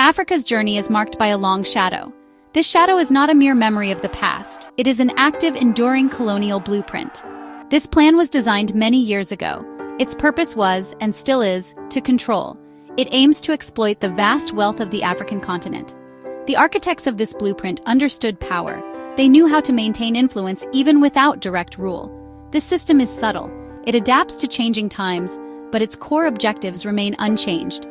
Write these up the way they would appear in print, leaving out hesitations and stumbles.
Africa's journey is marked by a long shadow. This shadow is not a mere memory of the past. It is an active, enduring colonial blueprint. This plan was designed many years ago. Its purpose was, and still is, to control. It aims to exploit the vast wealth of the African continent. The architects of this blueprint understood power. They knew how to maintain influence even without direct rule. This system is subtle. It adapts to changing times, but its core objectives remain unchanged.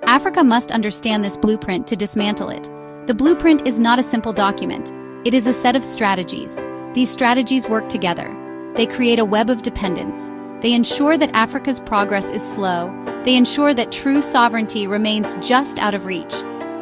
Africa must understand this blueprint to dismantle it. The blueprint is not a simple document. It is a set of strategies. These strategies work together. They create a web of dependence. They ensure that Africa's progress is slow. They ensure that true sovereignty remains just out of reach.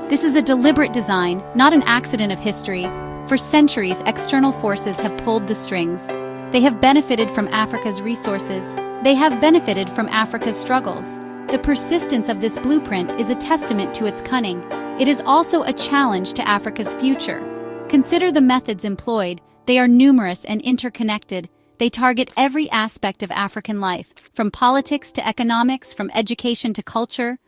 This is a deliberate design, not an accident of history. For centuries, external forces have pulled the strings. They have benefited from Africa's resources. They have benefited from Africa's struggles. The persistence of this blueprint is a testament to its cunning. It is also a challenge to Africa's future. Consider the methods employed. They are numerous and interconnected. They target every aspect of African life, from politics to economics, from education to culture.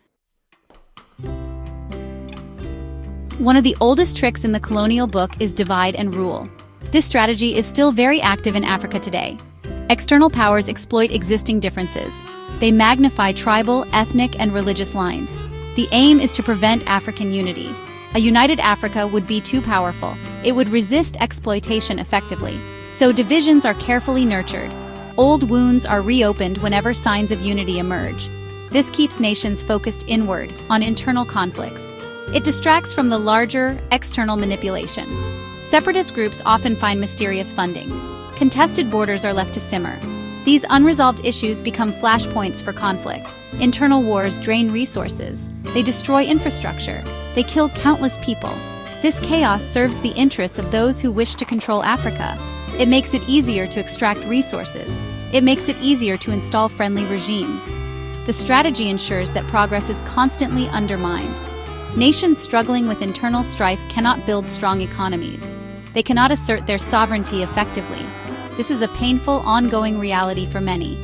One of the oldest tricks in the colonial book is divide and rule. This strategy is still very active in Africa today. External powers exploit existing differences. They magnify tribal, ethnic, and religious lines. The aim is to prevent African unity. A united Africa would be too powerful. It would resist exploitation effectively. So divisions are carefully nurtured. Old wounds are reopened whenever signs of unity emerge. This keeps nations focused inward, on internal conflicts. It distracts from the larger, external manipulation. Separatist groups often find mysterious funding. Contested borders are left to simmer. These unresolved issues become flashpoints for conflict. Internal wars drain resources. They destroy infrastructure. They kill countless people. This chaos serves the interests of those who wish to control Africa. It makes it easier to extract resources. It makes it easier to install friendly regimes. The strategy ensures that progress is constantly undermined. Nations struggling with internal strife cannot build strong economies. They cannot assert their sovereignty effectively. This is a painful, ongoing reality for many.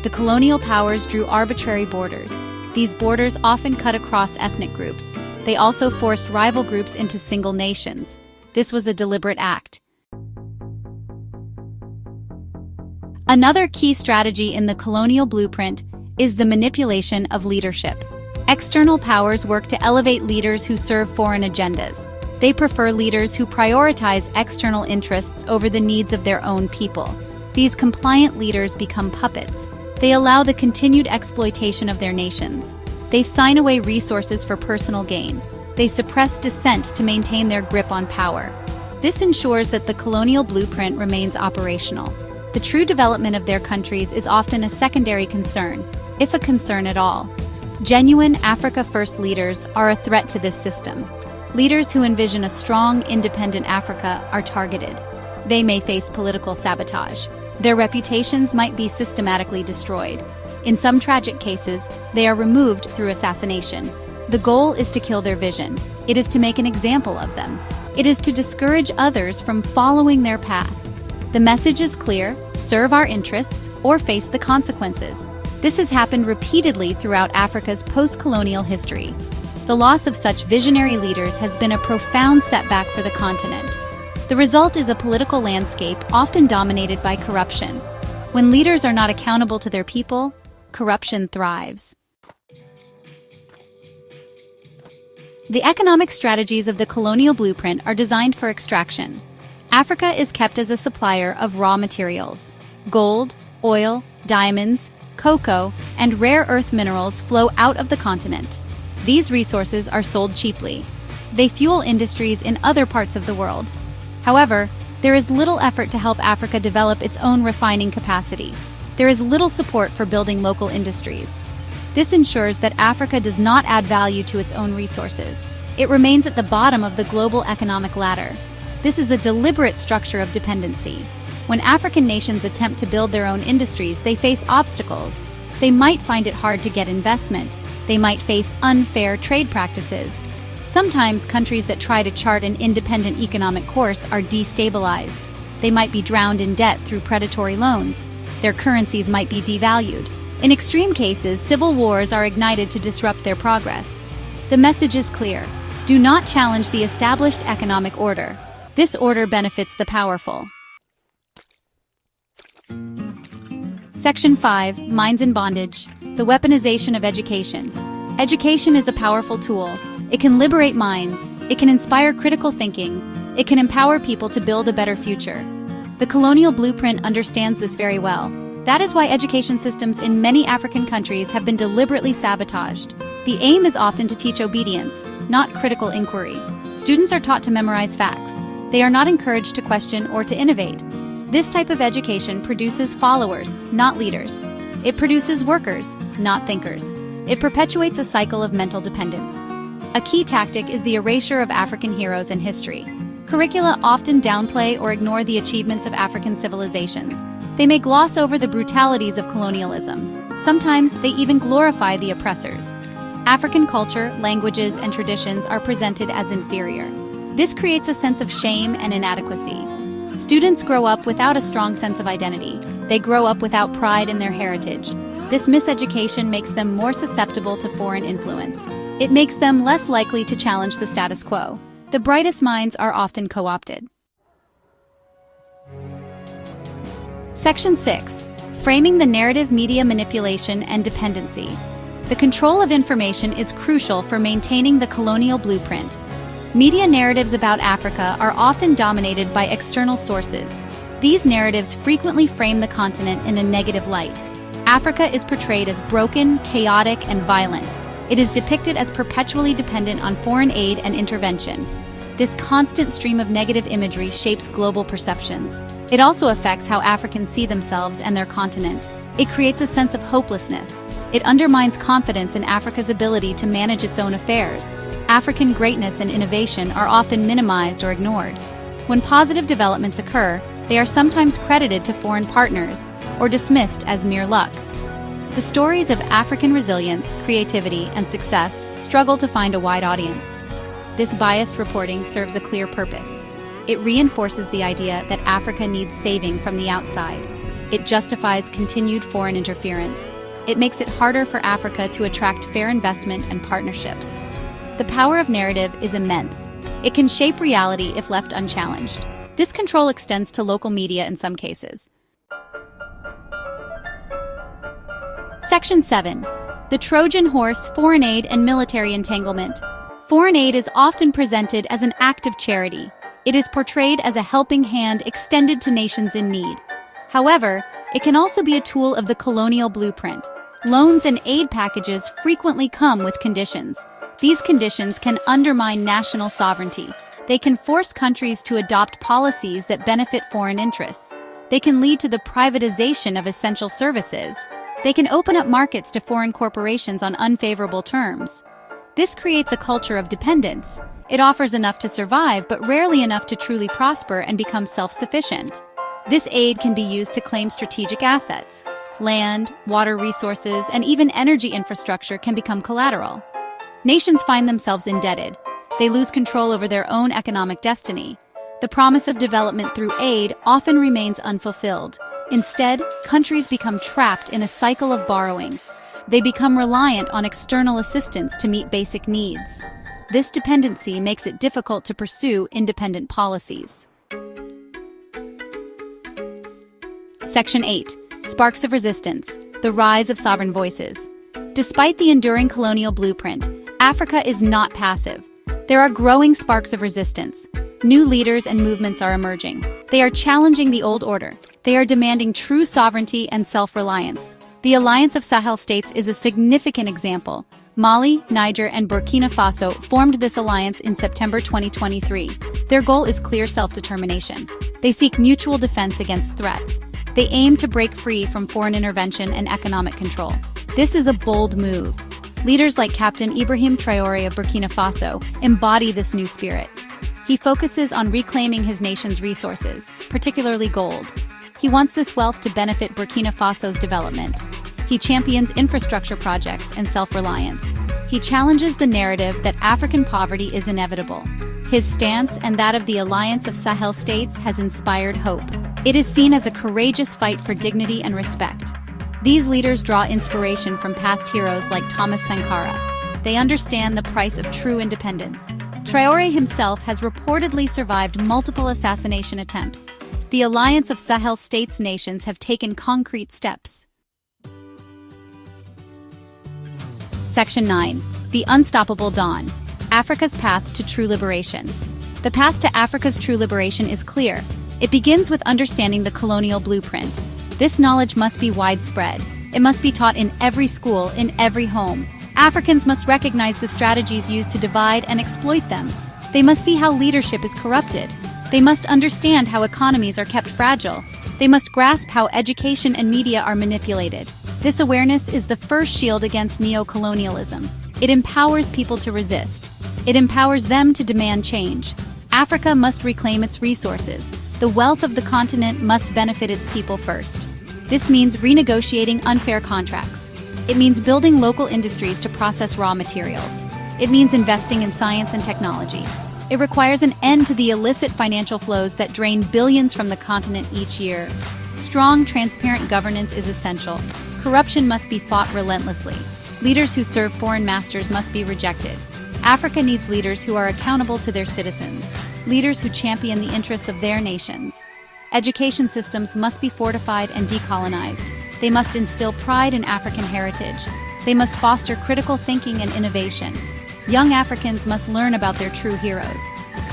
The colonial powers drew arbitrary borders. These borders often cut across ethnic groups. They also forced rival groups into single nations. This was a deliberate act. Another key strategy in the colonial blueprint is the manipulation of leadership. External powers work to elevate leaders who serve foreign agendas. They prefer leaders who prioritize external interests over the needs of their own people. These compliant leaders become puppets. They allow the continued exploitation of their nations. They sign away resources for personal gain. They suppress dissent to maintain their grip on power. This ensures that the colonial blueprint remains operational. The true development of their countries is often a secondary concern, if a concern at all. Genuine Africa First leaders are a threat to this system. Leaders who envision a strong, independent Africa are targeted. They may face political sabotage. Their reputations might be systematically destroyed. In some tragic cases, they are removed through assassination. The goal is to kill their vision. It is to make an example of them. It is to discourage others from following their path. The message is clear: serve our interests or face the consequences. This has happened repeatedly throughout Africa's post-colonial history. The loss of such visionary leaders has been a profound setback for the continent. The result is a political landscape often dominated by corruption. When leaders are not accountable to their people, corruption thrives. The economic strategies of the colonial blueprint are designed for extraction. Africa is kept as a supplier of raw materials. Gold, oil, diamonds, cocoa, and rare earth minerals flow out of the continent. These resources are sold cheaply. They fuel industries in other parts of the world. However, there is little effort to help Africa develop its own refining capacity. There is little support for building local industries. This ensures that Africa does not add value to its own resources. It remains at the bottom of the global economic ladder. This is a deliberate structure of dependency. When African nations attempt to build their own industries, they face obstacles. They might find it hard to get investment. They might face unfair trade practices. Sometimes countries that try to chart an independent economic course are destabilized. They might be drowned in debt through predatory loans. Their currencies might be devalued. In extreme cases, civil wars are ignited to disrupt their progress. The message is clear: Do not challenge the established economic order. This order benefits the powerful. Section 5. Minds in Bondage. The Weaponization of Education. Education is a powerful tool. It can liberate minds. It can inspire critical thinking. It can empower people to build a better future. The colonial blueprint understands this very well. That is why education systems in many African countries have been deliberately sabotaged. The aim is often to teach obedience, not critical inquiry. Students are taught to memorize facts. They are not encouraged to question or to innovate. This type of education produces followers, not leaders. It produces workers, not thinkers. It perpetuates a cycle of mental dependence. A key tactic is the erasure of African heroes in history. Curricula often downplay or ignore the achievements of African civilizations. They may gloss over the brutalities of colonialism. Sometimes they even glorify the oppressors. African culture, languages, and traditions are presented as inferior. This creates a sense of shame and inadequacy. Students grow up without a strong sense of identity. They grow up without pride in their heritage. This miseducation makes them more susceptible to foreign influence. It makes them less likely to challenge the status quo. The brightest minds are often co-opted. Section 6. Framing the narrative, media manipulation, and dependency. The control of information is crucial for maintaining the colonial blueprint. Media narratives about Africa are often dominated by external sources. These narratives frequently frame the continent in a negative light. Africa is portrayed as broken, chaotic, and violent. It is depicted as perpetually dependent on foreign aid and intervention. This constant stream of negative imagery shapes global perceptions. It also affects how Africans see themselves and their continent. It creates a sense of hopelessness. It undermines confidence in Africa's ability to manage its own affairs. African greatness and innovation are often minimized or ignored. When positive developments occur, they are sometimes credited to foreign partners or dismissed as mere luck. The stories of African resilience, creativity, and success struggle to find a wide audience. This biased reporting serves a clear purpose. It reinforces the idea that Africa needs saving from the outside. It justifies continued foreign interference. It makes it harder for Africa to attract fair investment and partnerships. The power of narrative is immense. It can shape reality if left unchallenged. This control extends to local media in some cases. Section 7. The Trojan Horse, Foreign Aid, and Military Entanglement. Foreign aid is often presented as an act of charity. It is portrayed as a helping hand extended to nations in need. However, it can also be a tool of the colonial blueprint. Loans and aid packages frequently come with conditions. These conditions can undermine national sovereignty. They can force countries to adopt policies that benefit foreign interests. They can lead to the privatization of essential services. They can open up markets to foreign corporations on unfavorable terms. This creates a culture of dependence. It offers enough to survive, but rarely enough to truly prosper and become self-sufficient. This aid can be used to claim strategic assets. Land, water resources, and even energy infrastructure can become collateral. Nations find themselves indebted. They lose control over their own economic destiny. The promise of development through aid often remains unfulfilled. Instead, countries become trapped in a cycle of borrowing. They become reliant on external assistance to meet basic needs. This dependency makes it difficult to pursue independent policies. Section 8. Sparks of Resistance. The Rise of Sovereign Voices. Despite the enduring colonial blueprint, Africa is not passive. There are growing sparks of resistance. New leaders and movements are emerging. They are challenging the old order. They are demanding true sovereignty and self-reliance. The Alliance of Sahel States is a significant example. Mali, Niger, and Burkina Faso formed this alliance in September 2023. Their goal is clear self-determination. They seek mutual defense against threats. They aim to break free from foreign intervention and economic control. This is a bold move. Leaders like Captain Ibrahim Traoré of Burkina Faso embody this new spirit. He focuses on reclaiming his nation's resources, particularly gold. He wants this wealth to benefit Burkina Faso's development. He champions infrastructure projects and self-reliance. He challenges the narrative that African poverty is inevitable. His stance and that of the Alliance of Sahel States has inspired hope. It is seen as a courageous fight for dignity and respect. These leaders draw inspiration from past heroes like Thomas Sankara. They understand the price of true independence. Traoré himself has reportedly survived multiple assassination attempts. The Alliance of Sahel States nations have taken concrete steps. Section 9. The Unstoppable Dawn. Africa's Path to True Liberation. The path to Africa's true liberation is clear. It begins with understanding the colonial blueprint. This knowledge must be widespread. It must be taught in every school, in every home. Africans must recognize the strategies used to divide and exploit them. They must see how leadership is corrupted. They must understand how economies are kept fragile. They must grasp how education and media are manipulated. This awareness is the first shield against neo-colonialism. It empowers people to resist. It empowers them to demand change. Africa must reclaim its resources. The wealth of the continent must benefit its people first. This means renegotiating unfair contracts. It means building local industries to process raw materials. It means investing in science and technology. It requires an end to the illicit financial flows that drain billions from the continent each year. Strong, transparent governance is essential. Corruption must be fought relentlessly. Leaders who serve foreign masters must be rejected. Africa needs leaders who are accountable to their citizens, leaders who champion the interests of their nations. Education systems must be fortified and decolonized. They must instill pride in African heritage. They must foster critical thinking and innovation. Young Africans must learn about their true heroes.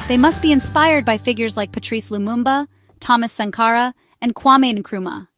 They must be inspired by figures like Patrice Lumumba, Thomas Sankara, and Kwame Nkrumah.